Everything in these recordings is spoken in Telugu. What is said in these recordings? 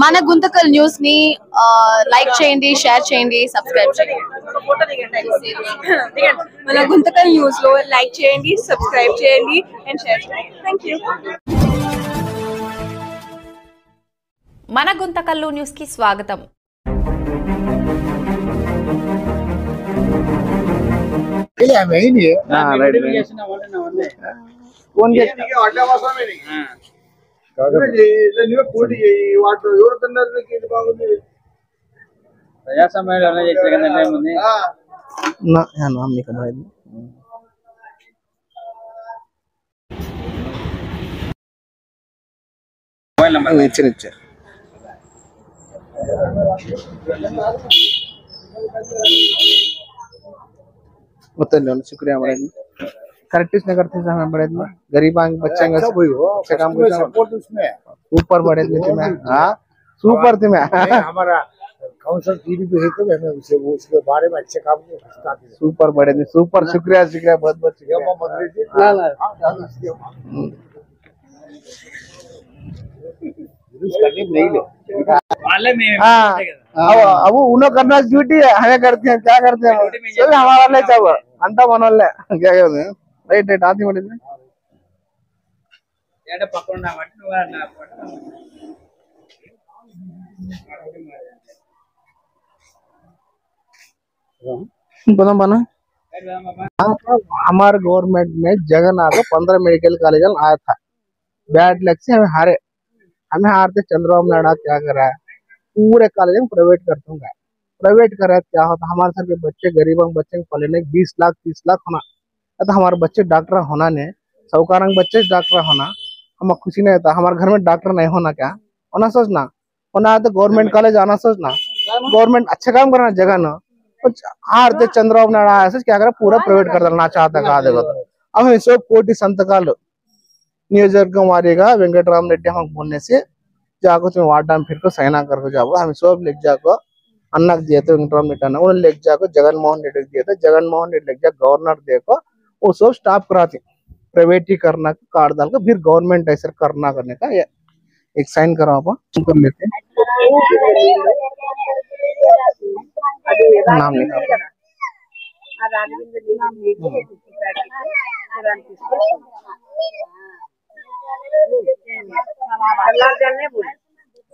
మన గుంతకల్ న్యూస్ ని లైక్ చేయండి, షేర్ చేయండి, సబ్స్క్రైబ్ చేయండి. మన గుంతకల్ న్యూస్ లో లైక్ చేయండి, సబ్స్క్రైబ్ చేయండి అండ్ షేర్ చేయండి. థాంక్యూ. మన గుంతకల్లు న్యూస్ కి స్వాగతం. शुक्रिया करेक्ट करते समय बड़े गरीब बच्चे सुपर बड़े सुपर थी मैं हमारा काउंसिल टीडीपी है तो हमें उसके बारे में अच्छे काम सुपर बड़े सुपर शुक्रिया शुक्रिया बहुत बहुत अब उन्होंने करना ड्यूटी है, हमें करते हैं क्या करते हैं हमारा ले चाहो अंत मन क्या राइट राइट आती पड़े बना हमारे गवर्नमेंट में जगन आकर 15 मेडिकल कॉलेज आया था। बैड लक से हमें हारते चंद्रबाबू नायडू क्या कर रहा है, पूरे कॉलेज में प्राइवेट कर दूंगा। प्राइवेट कर रहा है क्या होता, हमारे सर के बच्चे गरीबों बच्चे को पढ़ने 20 लाख 30 लाख होना, तो हमारे बच्चे डॉक्टर होना ने साहूकार बच्चे डॉक्टर होना हम खुशी नहीं होता। हमारे घर में डॉक्टर नहीं होना क्या होना सोचना होना है तो गवर्नमेंट कॉलेज आना सोचना, गवर्नमेंट अच्छा काम करना जगह न हारते चंद्रबाबू नायडू ऐसे क्या करे पूरा प्राइवेट कर देना चाहता कहा देगा। अब हम 100 कोटी संतकाल नियोजकवर्गం वारीगा वेंकटराम रेड्डी हम बोलने से जाको तुम वार्ड में फिर को सैना करके जाओ, हम सब लिख जाको अन्ना दिए थे वेंकटराम रेड्डी ने उन्हें लिख जाको जगनमोहन रेड्डी दिए थे, जगनमोहन रेड्डी लिख जा गवर्नर देखो वो सब स्टाफ कराती प्राइवेटीकरण कार्ड डाल कर फिर गवर्नमेंट ऐसा करना करने का एक साइन कराओ आप कर लेते नाम लिखा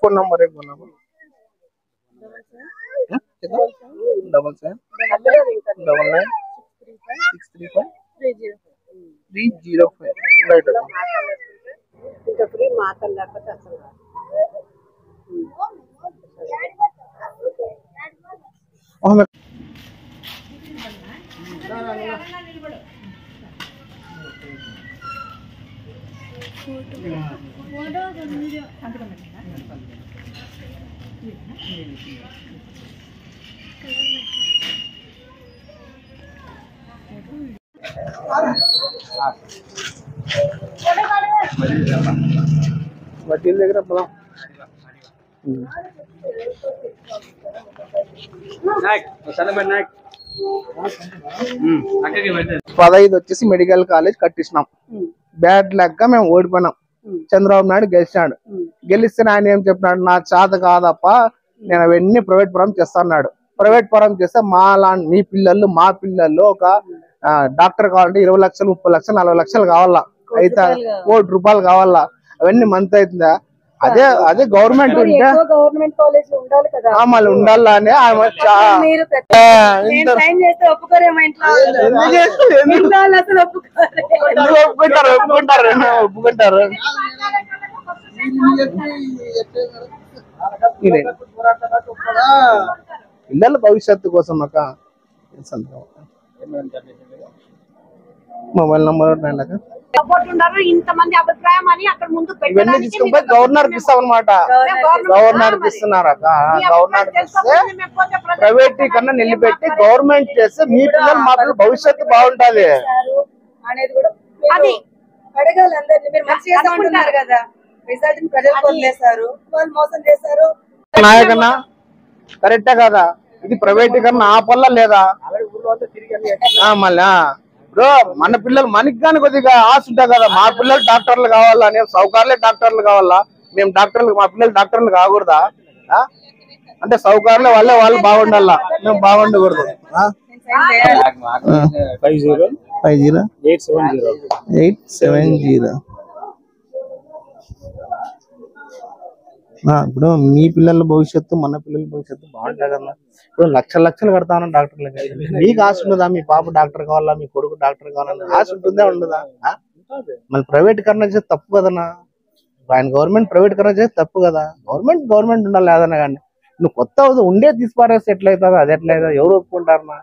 फोन नंबर एक बोला 799 వడ్డీల దగ్గర పొలం 15 వచ్చేసి మెడికల్ కాలేజ్ కట్టించినాం। బ్యాడ్ లక్ గా మేము ఓడిపోయినాం। చంద్రబాబు నాయుడు గెలిచాడు, గెలిస్తే ఆయన ఏం చెప్పినాడు, నా చేత కాదప్ప నేను అవన్నీ ప్రైవేట్ పరం చేస్తాడు। ప్రైవేట్ పరం చేస్తే మా మీ పిల్లలు మా పిల్లలు ఒక డాక్టర్ కావాలంటే 20 లక్షలు 30 లక్షలు 40 లక్షలు కావాలా, అయితే ₹1 కోటి కావాలా, అవన్నీ మంత్ అవుతుందా? అదే అదే గవర్నమెంట్ ఉంటే గవర్నమెంట్ కాలేజ్ లో ఉండాలి కదా, మళ్ళీ ఉండాలని ఒప్పుకుంటారు పిల్లల భవిష్యత్తు కోసం అక్క మొబైల్ నంబర్ ఇంతమంది అభిప్రాయం అని అక్కడ ముందు గవర్నర్ కి ఇస్తామన్నమాట। గవర్నర్ కి ఇస్తున్నారు అక్క, గవర్నర్ కి ఇస్తే ప్రైవేటీకరణ నిలబెట్టి గవర్నమెంట్ చేస్తే మీ పిల్లలు మా పిల్లలు భవిష్యత్తు బాగుంటది అనేది కూడా అడగాలి అందరినీ। మీరు మంచి చేస్తున్నారు కదా, రిజల్ట్ ప్రజలు కొనేశారు, వాళ్ళు మోసం చేశారు నాయకన్నా కరెక్టే కదా, ఇది ప్రైవేటీకరణ ఆపల్ల లేదా మళ్ళా ఇప్పుడు మన పిల్లలు మనకి కానీ కొద్దిగా ఆశ ఉంటాయి కదా, మా పిల్లలు డాక్టర్లు కావాలా, నేను సౌకర్యాలే డాక్టర్లు కావాలా, మేము డాక్టర్లు మా పిల్లలు డాక్టర్లు కాకూడదా అంటే సౌకర్యాలు వాళ్ళే వాళ్ళు బాగుండాలా మేము బాగుండకూడదు 5050 ఇప్పుడు మీ పిల్లల భవిష్యత్తు మన పిల్లల భవిష్యత్తు బాగుంటుంది కదా ఇప్పుడు లక్షలు కడతాను డాక్టర్లకి మీకు ఆశ ఉండదా మీ పాప డాక్టర్ కావాలా మీ కొడుకు డాక్టర్ కావాలని ఆశ ఉంటుందా ఉండదా మళ్ళీ ప్రైవేట్ కన్నా చేస్తే తప్పు కదన్నా ఆయన గవర్నమెంట్ ప్రైవేట్ కన్నా చేస్తే తప్పు కదా గవర్నమెంట్ ఉండాలి ఏదన్నా కానీ నువ్వు కొత్త ఉండే తీసిపారేస్తే ఎట్లయితుందో అది ఎట్లయితే ఎవరు ఒప్పుకుంటారన్నా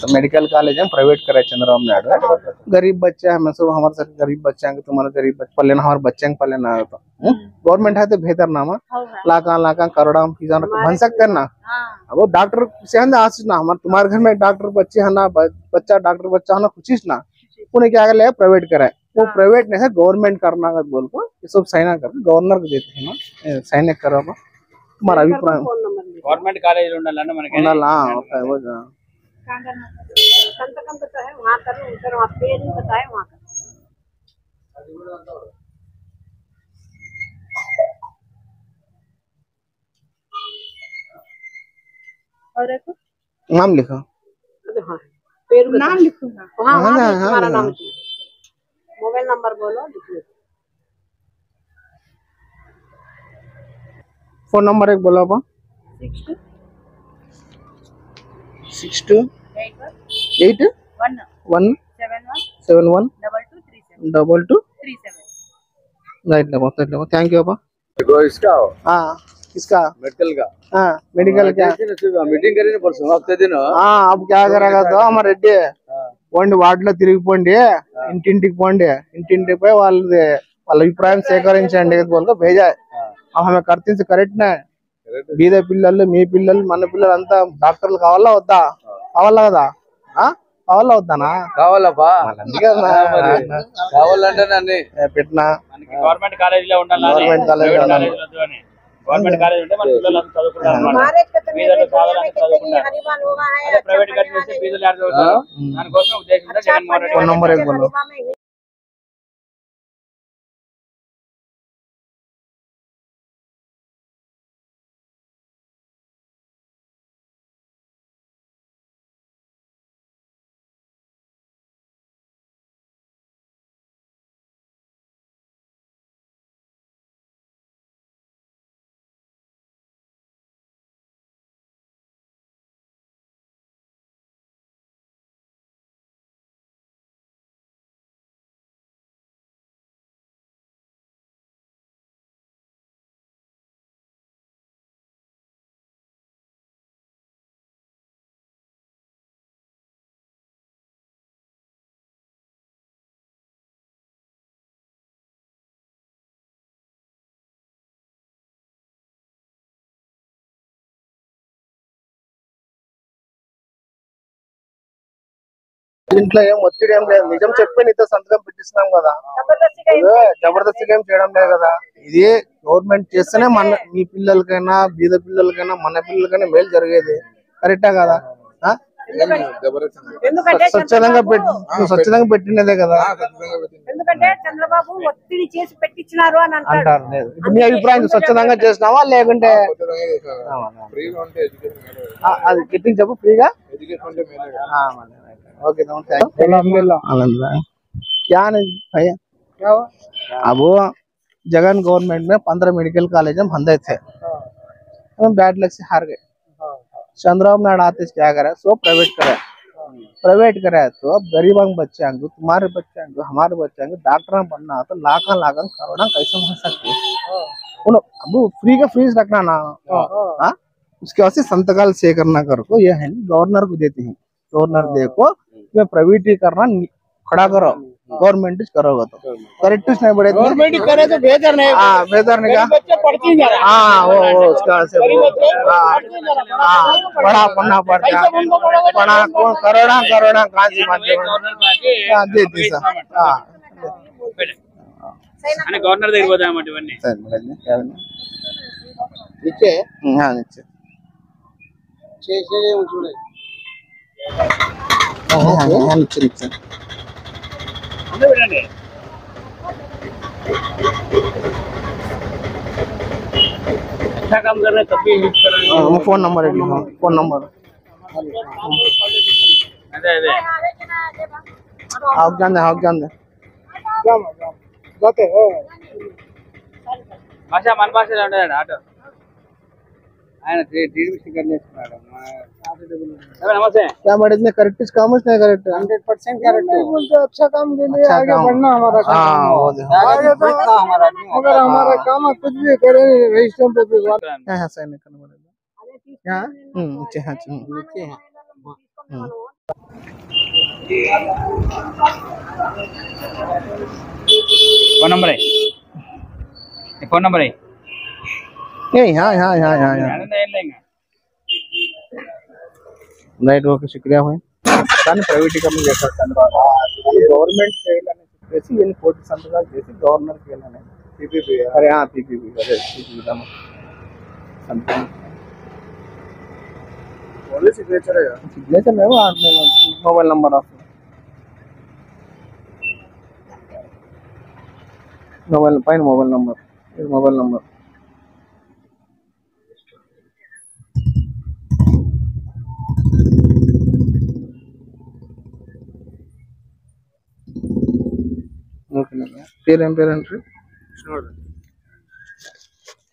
मेडिकल कॉलेज है प्राइवेट करा चंद्रबाबू नायडू गरीब बच्चा है सब हमारे साथ गरीब बच्चा है तुम्हारा गरीब बच्चा पल्ले हमारे बच्चे पल्ले ना तो गवर्नमेंट है तो बेहतर नामा लाखा करोड़ा फीसा बन सकते हैं ना अब डॉक्टर से आशीष ना हमारे तुम्हारे घर में डॉक्टर बच्चे है ना बच्चा डॉक्टर बच्चा है ना कुछ ना उन्हें क्या कर प्राइवेट कराए वो प्राइवेट नहीं है गवर्नमेंट करना बोल को ये सब साइन कर गवर्नर को देते हैं साइन करो तुम्हारा अभिप्राय गवर्नमेंट कॉलेज संतकम तो है वहाँ कर उनका वहाँ पेज बताए वहाँ कर और एक नाम लिखो हाँ नाम लिखूंगा हाँ हमारा नाम मोबाइल नंबर बोलो लिख लो फोन नंबर एक बोलो आप 6281712237 थैंक यू इसका किसका मेडिकल क्या मीटिंग करेंगे परसों हफ्ते दिन अब क्या करेगा तो हमारे రెడ్డి పోండి వార్డులో తిరిగిపోండి ఇంటింటికి పోండి ఇంటింటికి పోయి వాళ్ళ అభిప్రాయం సేకరించండి బోల్కో भेजा अब हमें करते से करेक्ट ना బీద పిల్లలు మీ పిల్లలు మన పిల్లలు అంతా డాక్టర్లు కావాలా వద్దా కావాలా కదా కావాలా వద్దానా కావాలబ్బా కావాలంటే నన్ను పెట్టినా గవర్నమెంట్ కాలేజీలో ఉండాలి గవర్నమెంట్ కాలేజ్ ఉంటే మన పిల్లలు అంతా చదువుకుంటారు ప్రైవేట్ కాలేజ్ చేస్తే ఫీజులు ఏర్పడతారు దానికోసం ఉద్దేశంతో జగన్మోహన్ రెడ్డి ఫోన్ నంబర్ एक बोलो దీంట్లో ఏం ఒత్తిడి ఏం లేదు నిజం చెప్పి నీతో సంతకం పెట్టిస్తున్నాం కదా జబర్దస్తిగా ఏం చేయడం లేదు కదా ఇది గవర్నమెంట్ చేస్తేనే మన మీ పిల్లలకైనా బీద పిల్లలకైనా మన పిల్లలకైనా మేలు జరిగేది కరెక్టా కదా స్వచ్ఛందంగా పెట్టినదే కదా ఎందుకంటే చంద్రబాబు ఒత్తిడి చేసి పెట్టించినారు అని అంటారు మీ అభిప్రాయం స్వచ్ఛందంగా చేసినావా లేకుంటే అది గిట్టింగ్ చెప్పు ఫ్రీగా ओके क्या नहीं भैया अब जगन गवर्नमेंट में 15 मेडिकल कॉलेज हम बंदे थे हम बैड लक से हार गए चंद्रबाबू नायडू आते क्या करे सो प्राइवेट करे तो अब गरीब बच्चे तुम्हारे बच्चे हमारे बच्चे डॉक्टर बनना तो लाख करोड़ा कैसे बन सकते अब फ्री का फ्रीज रखना ना उसके वास्ते संतकाल से करना करको ये है गवर्नर को देते हैं गवर्नर देखो प्राइवेटीकरण खड़ा करो गवर्नमेंट करोगे तो करेक्ट नहीं बढ़े गवर्नमेंट करे तो बेहतर नहीं बेहतर नहीं बच्चे पढ़ती जा रहे वो उसका से पढ़ा पढ़ना पड़ता पढ़ा कौन करोड़ा कहाँ से माध्यम दे दी सर అని గవర్నర్ దగ్గరికి పోదామంటే ఇవన్నీ नीचे हाँ नीचे नीचे వినండి. अच्छा काम कर रहे हैं तब भी यूज कर रहे हैं. फोन नंबर है, फोन नंबर अरे अरे आप जान दे భాష మన భాషలో ఉండదండి ఆటో. ఆయన స్టిక్కర్ నేర్చుకున్నాడు. నమస్తే. क्या बड़े इतने करेक्ट काम नहीं करेक्ट 100% करेक्ट है। बोलते अच्छा काम के लिए अच्छा आगे काम। बढ़ना हमारा काम हाँ है। वो आगे तो हमारा अगर हमारा काम है, कुछ भी करे रजिस्टर पे भी है सही नहीं करना पड़ेगा हाँ नीचे हाँ नीचे है फोन नंबर है, फोन नंबर है. नहीं हाँ రైట్ ఓకే శుక్రియా భాయ్ కానీ ప్రైవేటీకరణ చేశారు చంద్రబాబు గవర్నమెంట్ చేయాలని చెప్పేసి వీళ్ళు కోటి సంతకాలు చేసి గవర్నర్కి వెళ్ళాలని పీపీపీ అరే పీపీపీ అదే పీపీపీ సంతకం ఓన్లీ సిగ్నేచర్ మేము మొబైల్ నంబర్ ఆఫ్ మొబైల్ పైన మొబైల్ నంబర్ పేరేంటారు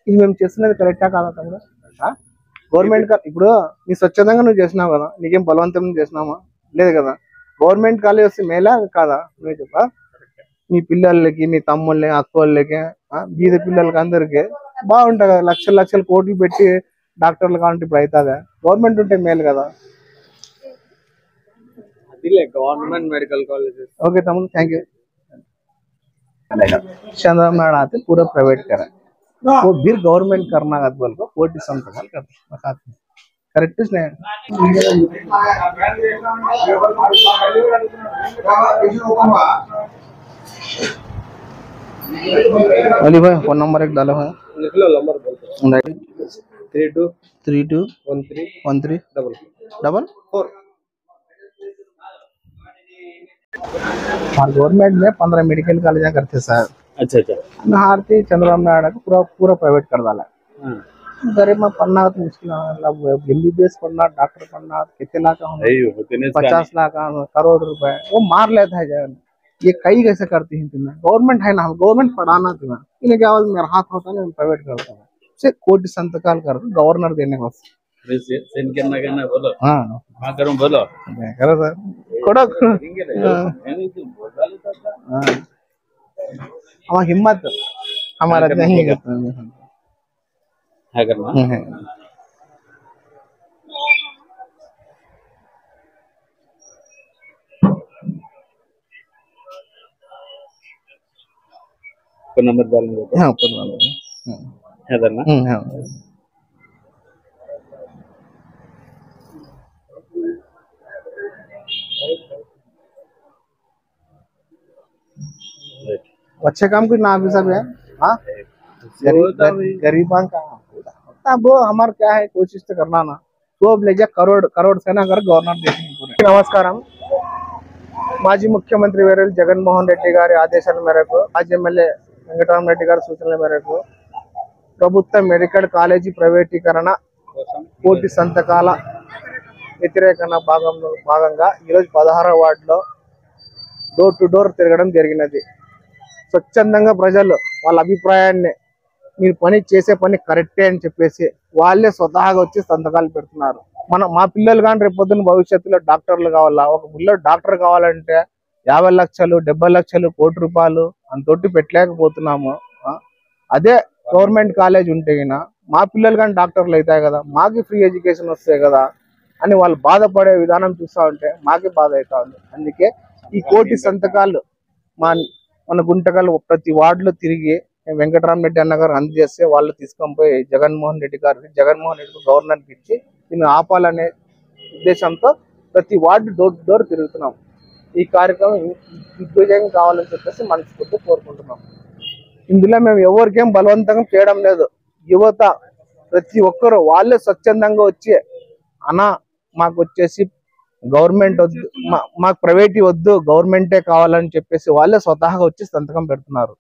ఇది మేము చేస్తున్నది కరెక్టా కాదా తమ్ముడు గవర్నమెంట్ ఇప్పుడు నీ స్వచ్ఛందంగా నువ్వు చేసినావు కదా నీకేం బలవంతం చేసినామా లేదు కదా గవర్నమెంట్ కాలేజ్ వస్తే మేలా కాదా నువ్వే చెప్పా మీ పిల్లలకి మీ తమ్ముళ్ళకి అక్కోళ్ళకి బీద పిల్లలకి అందరికి బాగుంటుంది కదా లక్షలు కోట్లు పెట్టి డాక్టర్లు కావాలంటే ఇప్పుడు అవుతుందా గవర్నమెంట్ ఉంటే మేలు కదా गवर्नमेंट मेडिकल कॉलेज ओके तमुल थैंक यू चंद्रबाबू नायडू आते पूरा प्राइवेट करा वो फिर गवर्नमेंट करना है बोल को कोटी संतकाल करते करेक्ट नहीं अली भाई फोन नंबर एक डालो है लिख लो नंबर बोलते 3213 गवर्नमेंट में 15 मेडिकल कॉलेज करते सर अच्छा अच्छा हारती चंद्रबाबू नायडू को पूरा प्राइवेट कर डाला गरीब में पढ़ना तो मुश्किल MBBS पढ़ना डॉक्टर पढ़ना कितने लाख का 50 लाख करोड़ रुपए वो मार लेता है जगन ये कई कैसे करती है तुम्हें गवर्नमेंट है ना गवर्नमेंट पढ़ाना तुम्हें इन्हें क्या मेरा हाथ होता है प्राइवेट करता है से कोटी संतकाल कर गवर्नर देने को सेंड करना बोलो. हाँ हाँ करूँ बोलो. करो सर करो हमारा हिम्मत हमारा नहीं करता हाँ करना. फोन नंबर डालेंगे हाँ ऊपर है करना. हाँ अच्छे काम कुछ ना सब है हाँ गरीबां का अब हमारा क्या है कोशिश तो करना ना तो अब ले जा करोड़ से ना कर गवर्नर देखेंगे नमस्कार మాజీ ముఖ్యమంత్రి వర్యులు జగన్మోహన్ రెడ్డి గారి ఆదేశాల మేరకు మాజీ ఎమ్మెల్యే వెంకటరామరెడ్డి గారి సూచనల మేరకు ప్రభుత్వ మెడికల్ కాలేజీ ప్రైవేటీకరణ కోటి సంతకాల వ్యతిరేకన భాగంగా ఈరోజు 16వ వార్డులో డోర్ టు డోర్ తిరగడం జరిగినది. స్వచ్ఛందంగా ప్రజలు వాళ్ళ అభిప్రాయాన్ని మీరు పని చేసే పని కరెక్టే అని చెప్పేసి వాళ్ళే స్వతహాగా వచ్చి సంతకాలు పెడుతున్నారు. మా పిల్లలు కానీ రేపు పొద్దున్న భవిష్యత్తులో డాక్టర్లు కావాలా, ఒక పిల్లలు డాక్టర్ కావాలంటే 50 లక్షలు 70 లక్షలు కోటి రూపాయలు అంతొట్టి పెట్టలేకపోతున్నాము. అదే గవర్నమెంట్ కాలేజ్ ఉంటే మా పిల్లలు కానీ డాక్టర్లు అవుతాయి కదా, మాకు ఫ్రీ ఎడ్యుకేషన్ వస్తాయి కదా అని వాళ్ళు బాధపడే విధానం చూస్తూ ఉంటే మాకే బాధ అవుతా ఉంది. అందుకే ఈ కోటి సంతకాలు మన గుంటకల్ ప్రతి వార్డులో తిరిగి వెంకటరామరెడ్డి అన్న గారు అందజేస్తే వాళ్ళు తీసుకొని పోయి జగన్మోహన్ రెడ్డి గవర్నర్కి ఇచ్చి దీన్ని ఆపాలనే ఉద్దేశంతో ప్రతి వార్డు డోర్ టు డోర్ తిరుగుతున్నాం. ఈ కార్యక్రమం దిగ్విజయం కావాలని చెప్పేసి మనస్ఫూర్తిగా కోరుకుంటున్నాం. ఇందులో మేము ఎవరికేం బలవంతంగా చేయడం లేదు. యువత ప్రతి ఒక్కరు వాళ్ళే స్వచ్ఛందంగా వచ్చి అన్న మాకు వచ్చేసి గవర్నమెంట్ వద్దు, మాకు ప్రైవేట్ వద్దు, గవర్నమెంటే కావాలని చెప్పేసి వాళ్ళే స్వతహాగా వచ్చి సంతకం పెడుతున్నారు.